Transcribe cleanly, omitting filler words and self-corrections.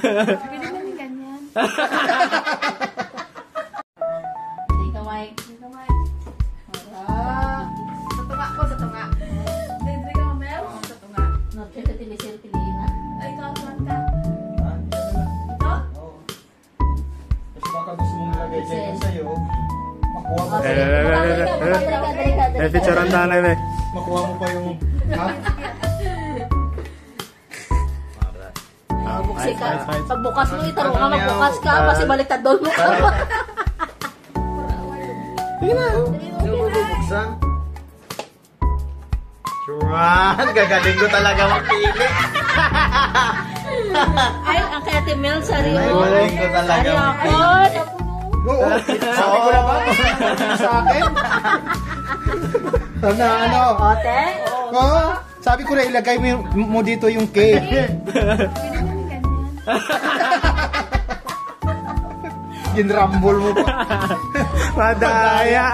Pwede namin ganyan. Hindi ka, Mike. Hindi ka, Mike. Sa tunga ko, sa tunga. Hindi ka, Mel? Sa tunga. No, siya tilisir tilina. Ay, ikaw, tuwan ka. Ha? Ito? Oo. Kasi baka gusto mong ilagay dyan sa'yo, makuha mo. Picture ang tanay na. Makuha mo pa yung... Ha? Buksi ka. Pagbukas mo, itaro ka, magbukas ka. Kasi baliktad doon mo ka. Sige na. Hindi mo bubuksan. Chuan! Gagaling ko talaga makili. Ay, ang kaya Timel, sari Ay, o. galing ko talaga Sari makili. ako. Oo. Sabi ko na ba? Sa akin? Ano? Ote? Oo. Sabi ko na ilagay mo dito yung cake. Pwede namin ganyan. Ginrambol mo pa. Madaya.